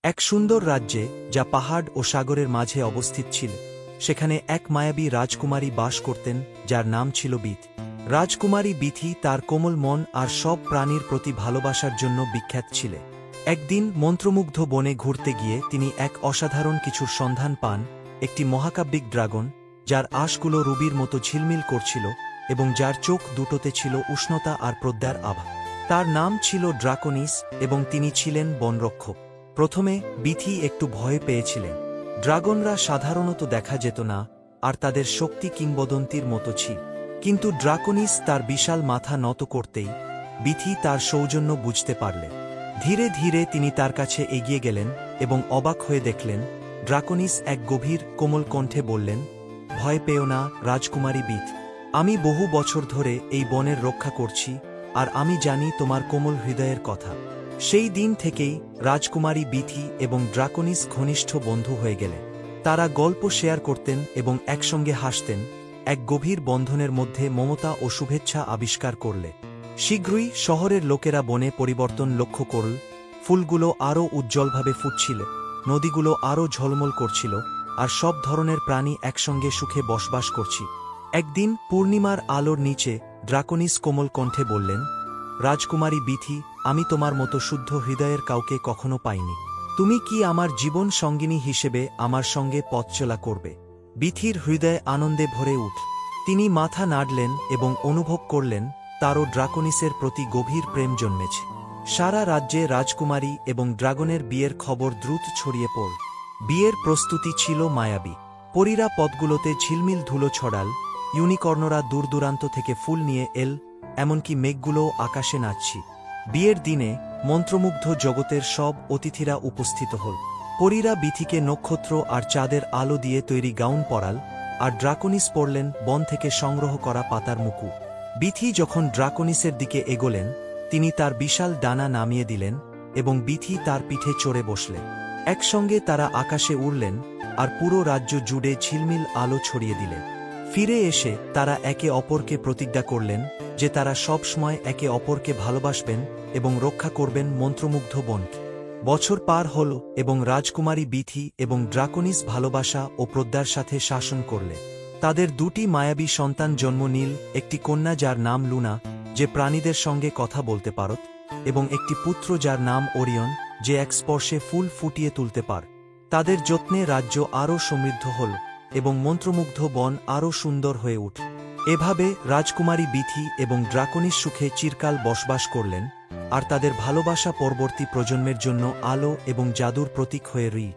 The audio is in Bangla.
এক সুন্দর রাজ্যে, যা পাহাড় ও সাগরের মাঝে অবস্থিত ছিল, সেখানে এক মায়াবী রাজকুমারী বাস করতেন, যার নাম ছিল বিথ। রাজকুমারী বিথি তার কোমল মন আর সব প্রাণীর প্রতি ভালোবাসার জন্য বিখ্যাত ছিলেন। একদিন মন্ত্রমুগ্ধ বনে ঘুরতে গিয়ে তিনি এক অসাধারণ কিছুর সন্ধান পান, একটি মহাকাব্যিক ড্রাগন, যার আঁশগুলো রুবির মতো ঝিলমিল করছিল এবং যার চোখ দুটোতে ছিল উষ্ণতা আর প্রজ্ঞার আভা। তার নাম ছিল ড্রাকোনিস এবং তিনি ছিলেন বনরক্ষক। প্রথমে বিথি একটু ভয় পেয়েছিলেন। ড্রাগনরা সাধারণত দেখা যেত না, আর তাদের শক্তি কিংবদন্তির মতো ছিল। কিন্তু ড্রাকোনিস তার বিশাল মাথা নত করতেই বিথি তার সৌজন্য বুঝতে পারলেন। ধীরে ধীরে তিনি তার কাছে এগিয়ে গেলেন এবং অবাক হয়ে দেখলেন, ড্রাকোনিস এক গভীর কোমল কণ্ঠে বললেন, ভয় পেও না রাজকুমারী বিথ। আমি বহু বছর ধরে এই বনের রক্ষা করছি, আর আমি জানি তোমার কোমল হৃদয়ের কথা। সেই দিন থেকেই রাজকুমারী বিথি এবং ড্রাকোনিস ঘনিষ্ঠ বন্ধু হয়ে গেলেন। তারা গল্প শেয়ার করতেন এবং একসঙ্গে হাসতেন, এক গভীর বন্ধনের মধ্যে মমতা ও শুভেচ্ছা আবিষ্কার করলে। শীঘ্রই শহরের লোকেরা বনে পরিবর্তন লক্ষ্য করল। ফুলগুলো আরও উজ্জ্বলভাবে ফুটছিল, নদীগুলো আরও ঝলমল করছিল, আর সব ধরনের প্রাণী একসঙ্গে সুখে বসবাস করছি। একদিন পূর্ণিমার আলোর নিচে ড্রাকোনিস কোমল কণ্ঠে বললেন, রাজকুমারী বিথি, আমি তোমার মতো শুদ্ধ হৃদয়ের কাউকে কখনো পাইনি। তুমি কি আমার জীবন সঙ্গিনী হিসেবে আমার সঙ্গে পথ চলা করবে? বিথির হৃদয়ে আনন্দে ভরে তিনি মাথা নাড়লেন এবং অনুভব করলেন তারও ড্রাকোনিসের প্রতি গভীর প্রেম জন্মেছে। সারা রাজ্যে রাজকুমারী এবং ড্রাগনের বিয়ের খবর দ্রুত ছড়িয়ে পড়ল। বিয়ের প্রস্তুতি ছিল মায়াবী। পরীরা পথগুলোতে ঝিলমিল ধুলো ছড়াল, ইউনিকর্নরা দূরদূরান্ত থেকে ফুল নিয়ে এল, এমনকি মেঘগুলোও আকাশে নাচছি। বিয়ের দিনে মন্ত্রমুগ্ধ জগতের সব অতিথিরা উপস্থিত হল। পরীরা বিথিকে নক্ষত্র আর চাঁদের আলো দিয়ে তৈরি গাউন পরাল, আর ড্রাকোনিস পরলেন বন থেকে সংগ্রহ করা পাতার মুকুট। বিথি যখন ড্রাকোনিসের দিকে এগোলেন, তিনি তার বিশাল ডানা নামিয়ে দিলেন এবং বিথি তার পিঠে চড়ে বসলেন। একসঙ্গে তারা আকাশে উড়লেন আর পুরো রাজ্য জুড়ে ঝিলমিল আলো ছড়িয়ে দিলেন। ফিরে এসে তারা একে অপরকে প্রতিজ্ঞা করলেন যে তারা সবসময় একে অপরকে ভালোবাসবেন এবং রক্ষা করবেন মন্ত্রমুগ্ধ বনকে। বছর পার হল এবং রাজকুমারী বিথি এবং ড্রাকোনিস ভালোবাসা ও প্রজ্ঞার সাথে শাসন করলে। তাদের দুটি মায়াবী সন্তান জন্ম নিল, একটি কন্যা যার নাম লুনা, যে প্রাণীদের সঙ্গে কথা বলতে পারত, এবং একটি পুত্র যার নাম ওরিয়ন, যে এক স্পর্শে ফুল ফুটিয়ে তুলতে পার। তাদের যত্নে রাজ্য আরও সমৃদ্ধ হল এবং মন্ত্রমুগ্ধ বন আরও সুন্দর হয়ে উঠল। এভাবে রাজকুমারী বিথি এবং ড্রাকোনিস সুখে চিরকাল বসবাস করলেন, আর তাদের ভালোবাসা পরবর্তী প্রজন্মের জন্য আলো এবং জাদুর প্রতীক হয়ে রইল।